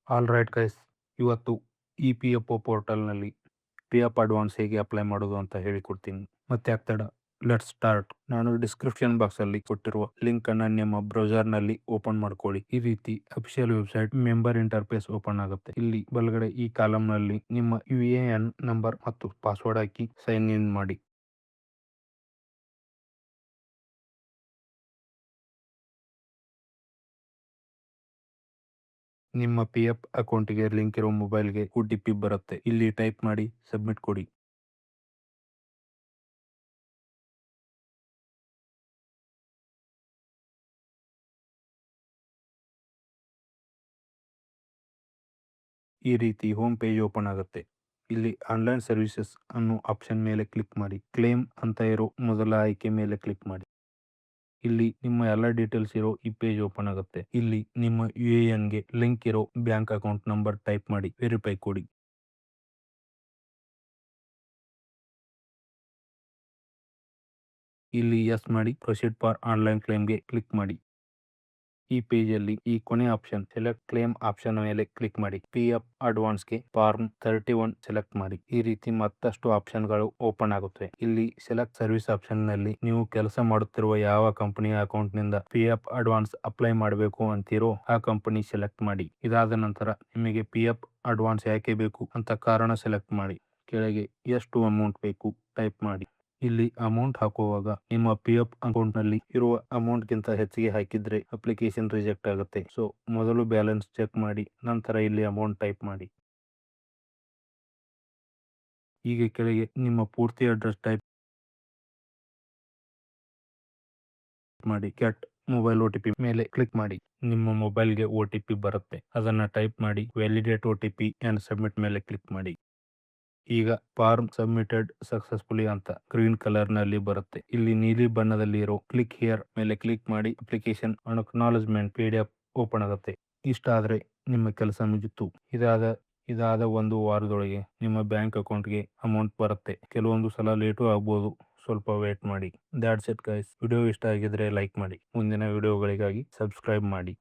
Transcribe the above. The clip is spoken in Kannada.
ಆಲ್ ರೈಟ್ ಗೈಸ್, ಇವತ್ತು EPFO ಪೋರ್ಟಲ್ನಲ್ಲಿ PF ಅಡ್ವಾನ್ಸ್ ಹೇಗೆ ಅಪ್ಲೈ ಮಾಡೋದು ಅಂತ ಹೇಳಿಕೊಡ್ತೀನಿ. ಮತ್ತೆ ಆಗ್ತಡ, ಲೆಟ್ಸ್ ಸ್ಟಾರ್ಟ್. ನಾನು ಡಿಸ್ಕ್ರಿಪ್ಷನ್ ಬಾಕ್ಸಲ್ಲಿ ಕೊಟ್ಟಿರುವ ಲಿಂಕ್ ಅನ್ನು ನಿಮ್ಮ ಬ್ರೌಸರ್ನಲ್ಲಿ ಓಪನ್ ಮಾಡ್ಕೊಳ್ಳಿ. ಈ ರೀತಿ official website member interface open ಆಗುತ್ತೆ. ಇಲ್ಲಿ ಬಲಗಡೆ ಈ ಕಾಲಂನಲ್ಲಿ ನಿಮ್ಮ UAN ನಂಬರ್ ಮತ್ತು ಪಾಸ್ವರ್ಡ್ ಹಾಕಿ ಸೈನ್ ಇನ್ ಮಾಡಿ. ನಿಮ್ಮ PF ಅಕೌಂಟಿಗೆ ಲಿಂಕ್ ಇರೋ ಮೊಬೈಲ್ಗೆ OTP ಬರುತ್ತೆ. ಇಲ್ಲಿ ಟೈಪ್ ಮಾಡಿ ಸಬ್ಮಿಟ್ ಕೊಡಿ. ಈ ರೀತಿ ಹೋಮ್ ಪೇಜ್ ಓಪನ್ ಆಗುತ್ತೆ. ಇಲ್ಲಿ ಆನ್ಲೈನ್ ಸರ್ವಿಸಸ್ ಅನ್ನೋ ಆಪ್ಷನ್ ಮೇಲೆ ಕ್ಲಿಕ್ ಮಾಡಿ. ಕ್ಲೇಮ್ ಅಂತ ಇರೋ ಮೊದಲ ಆಯ್ಕೆ ಮೇಲೆ ಕ್ಲಿಕ್ ಮಾಡಿ. ಇಲ್ಲಿ ನಿಮ್ಮ ಎಲ್ಲ ಡೀಟೇಲ್ಸ್ ಇರೋ ಈ ಪೇಜ್ ಓಪನ್ ಆಗುತ್ತೆ. ಇಲ್ಲಿ ನಿಮ್ಮ UAN ಗೆ ಲಿಂಕ್ ಇರೋ ಬ್ಯಾಂಕ್ ಅಕೌಂಟ್ ನಂಬರ್ ಟೈಪ್ ಮಾಡಿ ವೆರಿಫೈ ಕೊಡಿ. ಇಲ್ಲಿ ಎಸ್ ಮಾಡಿ ಪ್ರೊಸೀಡ್ ಫಾರ್ ಆನ್ಲೈನ್ ಕ್ಲೇಮ್ಗೆ ಕ್ಲಿಕ್ ಮಾಡಿ. ಈ ಪೇಜಲ್ಲಿ ಈ ಕೊನೆ ಆಪ್ಷನ್ ಸೆಲೆಕ್ಟ್ ಕ್ಲೇಮ್ ಆಪ್ಷನ್ ಮೇಲೆ ಕ್ಲಿಕ್ ಮಾಡಿ. PF ಅಡ್ವಾನ್ಸ್ಗೆ ಫಾರ್ಮ್ 31 ಸೆಲೆಕ್ಟ್ ಮಾಡಿ. ಈ ರೀತಿ ಮತ್ತಷ್ಟು ಆಪ್ಷನ್ಗಳು ಓಪನ್ ಆಗುತ್ತವೆ. ಇಲ್ಲಿ ಸೆಲೆಕ್ಟ್ ಸರ್ವಿಸ್ ಆಪ್ಷನ್ ನಲ್ಲಿ ನೀವು ಕೆಲಸ ಮಾಡುತ್ತಿರುವ ಯಾವ ಕಂಪನಿಯ ಅಕೌಂಟ್ ನಿಂದ PF ಅಡ್ವಾನ್ಸ್ ಅಪ್ಲೈ ಮಾಡಬೇಕು ಅಂತಿರೋ ಆ ಕಂಪನಿ ಸೆಲೆಕ್ಟ್ ಮಾಡಿ. ಇದಾದ ನಂತರ ನಿಮಗೆ PF ಅಡ್ವಾನ್ಸ್ ಯಾಕೆ ಬೇಕು ಅಂತ ಕಾರಣ ಸೆಲೆಕ್ಟ್ ಮಾಡಿ. ಕೆಳಗೆ ಎಷ್ಟು ಅಮೌಂಟ್ ಬೇಕು ಟೈಪ್ ಮಾಡಿ. ಇಲ್ಲಿ ಅಮೌಂಟ್ ಹಾಕುವಾಗ ನಿಮ್ಮ PF ಅಕೌಂಟ್ ನಲ್ಲಿ ಇರುವ ಅಮೌಂಟ್ ಗಿಂತ ಹೆಚ್ಚಿಗೆ ಹಾಕಿದ್ರೆ ಅಪ್ಲಿಕೇಶನ್ ರಿಜೆಕ್ಟ್ ಆಗುತ್ತೆ. ಸೊ ಮೊದಲು ಬ್ಯಾಲೆನ್ಸ್ ಚೆಕ್ ಮಾಡಿ ನಂತರ ಇಲ್ಲಿ ಅಮೌಂಟ್ ಟೈಪ್ ಮಾಡಿ. ಈಗ ಕೆಳಗೆ ನಿಮ್ಮ ಪೂರ್ತಿ ಅಡ್ರೆಸ್ ಟೈಪ್ ಮಾಡಿ. ಗೆಟ್ ಮೊಬೈಲ್ OTP ಮೇಲೆ ಕ್ಲಿಕ್ ಮಾಡಿ. ನಿಮ್ಮ ಮೊಬೈಲ್ಗೆ OTP ಬರುತ್ತೆ, ಅದನ್ನ ಟೈಪ್ ಮಾಡಿ. ವ್ಯಾಲಿಡೇಟ್ OTP ಅಂಡ್ ಸಬ್ಮಿಟ್ ಮೇಲೆ ಕ್ಲಿಕ್ ಮಾಡಿ. ಈಗ ಫಾರ್ಮ್ ಸಬ್ಮಿಟೆಡ್ ಸಕ್ಸಸ್ಫುಲಿ ಅಂತ ಗ್ರೀನ್ ಕಲರ್ ನಲ್ಲಿ ಬರುತ್ತೆ. ಇಲ್ಲಿ ನೀಲಿ ಬಣ್ಣದಲ್ಲಿ ಇರೋ ಕ್ಲಿಕ್ ಹಿಯರ್ ಮೇಲೆ ಕ್ಲಿಕ್ ಮಾಡಿ. ಅಪ್ಲಿಕೇಶನ್ ಅಕ್ನಾಲೆಜ್ಮೆಂಟ್ PDF ಓಪನ್ ಆಗುತ್ತೆ. ಇಷ್ಟ ಆದ್ರೆ ನಿಮ್ಮ ಕೆಲಸ ಮುಗಿತು. ಇದಾದ ಒಂದು ವಾರದೊಳಗೆ ನಿಮ್ಮ ಬ್ಯಾಂಕ್ ಅಕೌಂಟ್ಗೆ ಅಮೌಂಟ್ ಬರುತ್ತೆ. ಕೆಲವೊಂದು ಸಲ ಲೇಟು ಆಗ್ಬೋದು, ಸ್ವಲ್ಪ ವೇಟ್ ಮಾಡಿ. That's it guys. ವಿಡಿಯೋ ಇಷ್ಟ ಆಗಿದ್ರೆ ಲೈಕ್ ಮಾಡಿ. ಮುಂದಿನ ವಿಡಿಯೋಗಳಿಗಾಗಿ ಸಬ್ಸ್ಕ್ರೈಬ್ ಮಾಡಿ.